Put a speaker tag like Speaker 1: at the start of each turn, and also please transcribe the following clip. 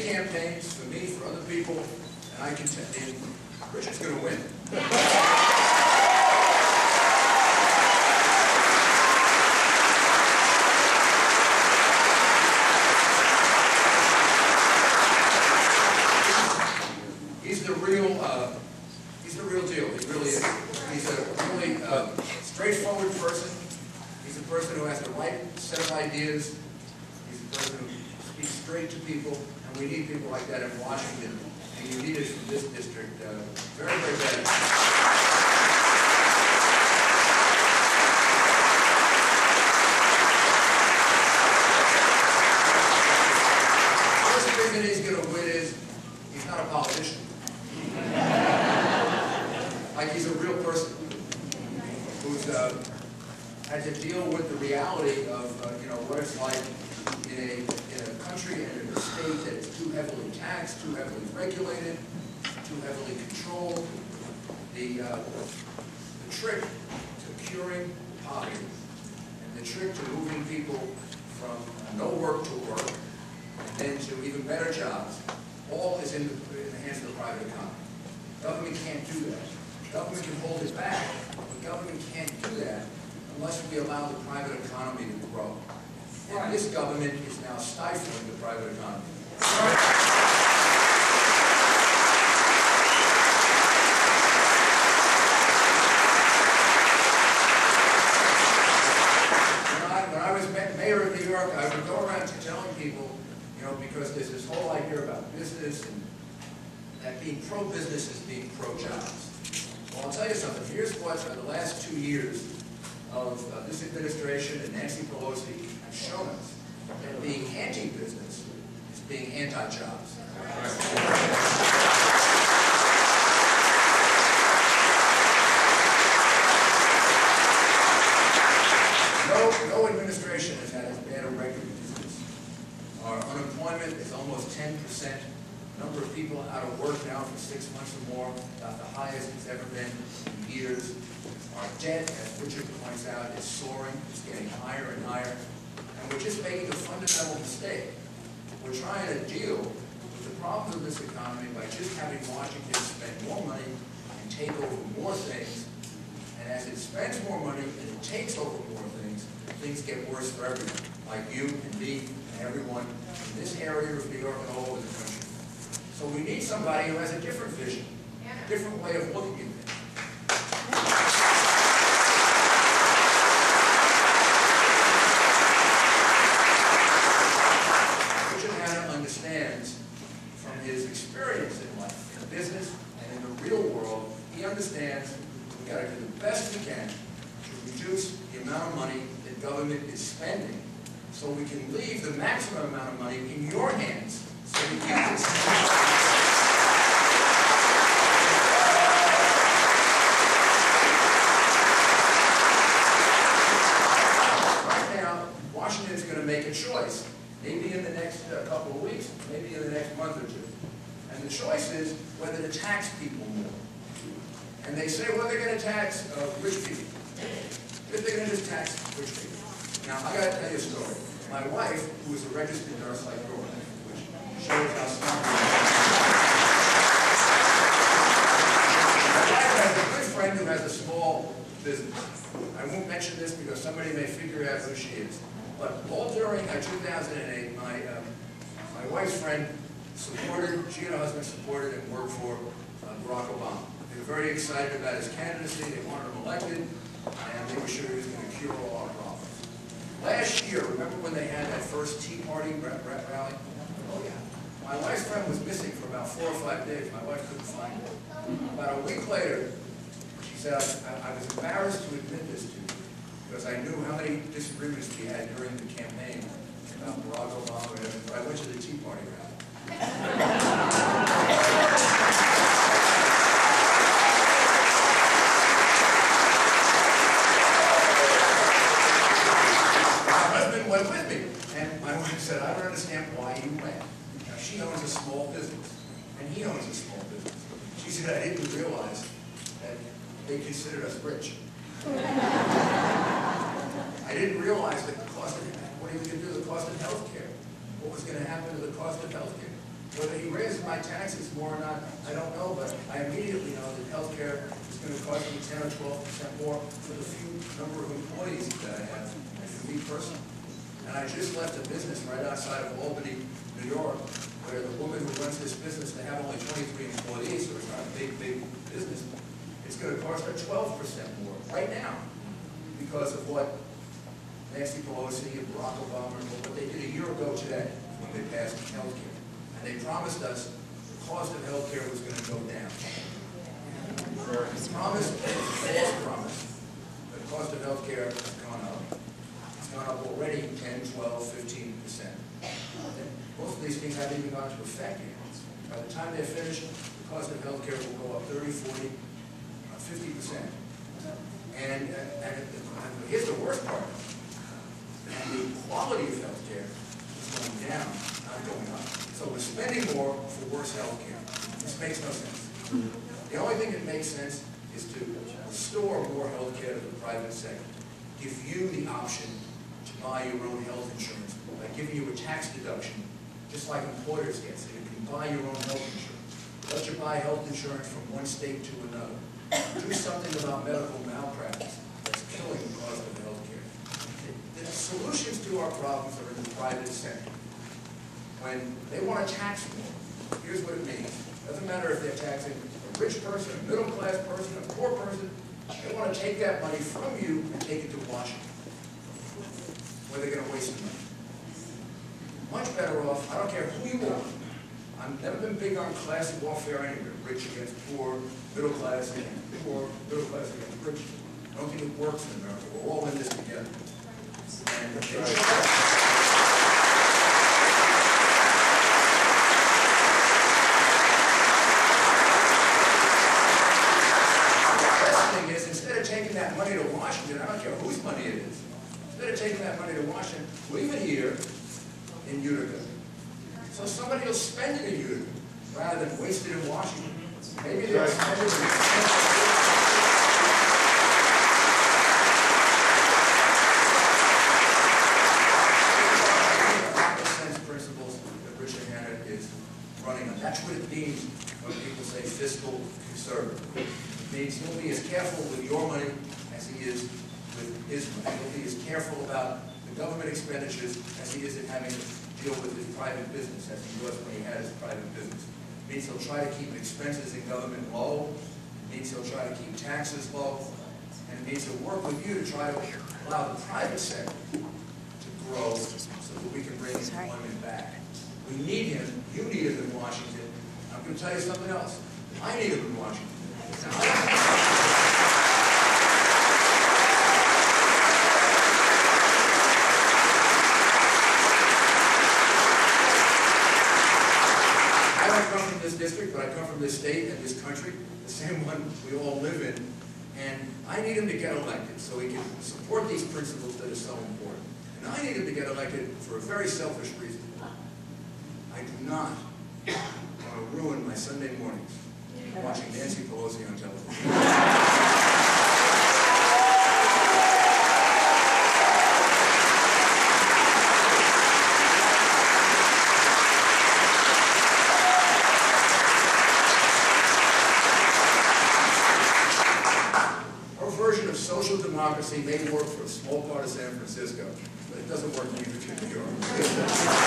Speaker 1: campaigns for me, for other people, and I can tell you, Richard's going to win. He's the real deal. He really is. He's a really straightforward person. He's a person who has the right set of ideas. He's a person who speaks straight to people, and we need people like that in Washington. And you need it in this district very, very badly. The first thing that he's going to win is he's not a politician. Like he's a real person who's had to deal with the reality of what it's like in a country and in a state that is too heavily taxed, too heavily regulated, too heavily controlled. The trick to curing poverty and the trick to moving people from no work to work and then to even better jobs, all is in the hands of the private economy. Government can't do that. Government can hold it back, but government can't do that unless we allow the private economy to grow. And this government is now stifling the private economy. When I was mayor of New York, I would go around telling people, because there's this whole idea about business and that being pro-business is being pro-jobs. Well, I'll tell you something. Here's what the last 2 years of this administration and Nancy Pelosi have shown us. That being anti-business is being anti-jobs. No administration has had as bad a record as this. Our unemployment is almost 10%. Number of people out of work now for 6 months or more, about the highest it's ever been in years. Our debt, as Richard points out, is soaring. It's getting higher and higher. And we're just making a fundamental mistake. We're trying to deal with the problems of this economy by just having Washington spend more money and take over more things. And as it spends more money and it takes over more things get worse for everyone, like you and me and everyone in this area of New York and all over the country. So we need somebody who has a different vision, a different way of looking at things. Richard Hanna understands from his experience in life, in business and in the real world, he understands we've got to do the best we can to reduce the amount of money that government is spending so we can leave the maximum amount of money in your hands so we can Washington's going to make a choice, maybe in the next couple of weeks, maybe in the next month or two. And the choice is whether to tax people more. And they say, well, they're going to tax rich people. If they're going to just tax rich people. Now, I got to tell you a story. My wife, who is a registered nurse like yours, which shows how smart we are. My wife has a good friend who has a small business. I won't mention this because somebody may figure out who she is. But all during 2008, my wife's friend supported, she and her husband supported and worked for Barack Obama. They were very excited about his candidacy. They wanted him elected, and they were sure he was going to cure all our problems. Last year, remember when they had that first Tea Party rally? Oh yeah. My wife's friend was missing for about 4 or 5 days. My wife couldn't find her. About a week later, she said, I was embarrassed to admit this to you because I knew how many disagreements we had during the campaign about Barack Obama, but I went to the Tea Party rally. Went with me, and my wife said, I don't understand why you went. Now, she owns a small business, and he owns a small business. She said, I didn't realize that they considered us rich. I didn't realize that the cost of, what are you going to do, the cost of health care? What was going to happen to the cost of health care? Whether he raises my taxes more or not, I don't know, but I immediately know that healthcare is going to cost me 10 or 12% more for the few number of employees that I have, and for me personally. And I just left a business right outside of Albany, New York, where the woman who runs this business, they have only 23 employees, so it's not a big business. It's going to cost her 12% more right now because of what Nancy Pelosi and Barack Obama, what they did a year ago today when they passed health care. And they promised us the cost of health care was going to go down. It's promised, false promise, the cost of health care has gone up. It's gone up already 10, 12, 15%. Most of these things haven't even gone into effect yet. By the time they're finished, the cost of health care will go up 30, 40, 50%. And here's the worst part. And the quality of health care is going down, not going up. So we're spending more for worse health care. This makes no sense. The only thing that makes sense is to restore more health care to the private sector. Give you the option to buy your own health insurance by giving you a tax deduction, just like employers get, so you can buy your own health insurance. Let you buy health insurance from one state to another. Do something about medical malpractice that's killing the cost of health care. The solutions to our problems are in the private sector. When they want to tax more, here's what it means. It doesn't matter if they're taxing a rich person, a middle-class person, a poor person. They want to take that money from you and take it to Washington, where they're going to waste the money. Much better off, I don't care who you are. I've never been big on class warfare anywhere, rich against poor, middle class against poor, middle class against rich. I don't think it works in America. We're all in this together. And the best thing is, instead of taking that money to Washington, I don't care whose money it is, instead of taking that money to Washington, leave it here in Utica. So somebody will spend it in Utica rather than waste it in Washington. Maybe they'll spend it in Hanna is running on. That's what it means when people say fiscal conservative. It means he'll be as careful with your money as he is with his money. He'll be as careful about the government expenditures as he is in having to deal with his private business as he was when he had his private business. It means he'll try to keep expenses in government low. It means he'll try to keep taxes low. And it means he'll work with you to try to allow the private sector to grow so that we can bring employment back. We need him. You need him in Washington. I'm going to tell you something else. I need him in Washington. I don't come from this district, but I come from this state and this country, the same one we all live in. And I need him to get elected so he can support these principles that are so important. And I need him to get elected for a very selfish reason. I do not want to ruin my Sunday mornings watching Nancy Pelosi on television. Our version of social democracy may work for a small part of San Francisco, but it doesn't work in New York.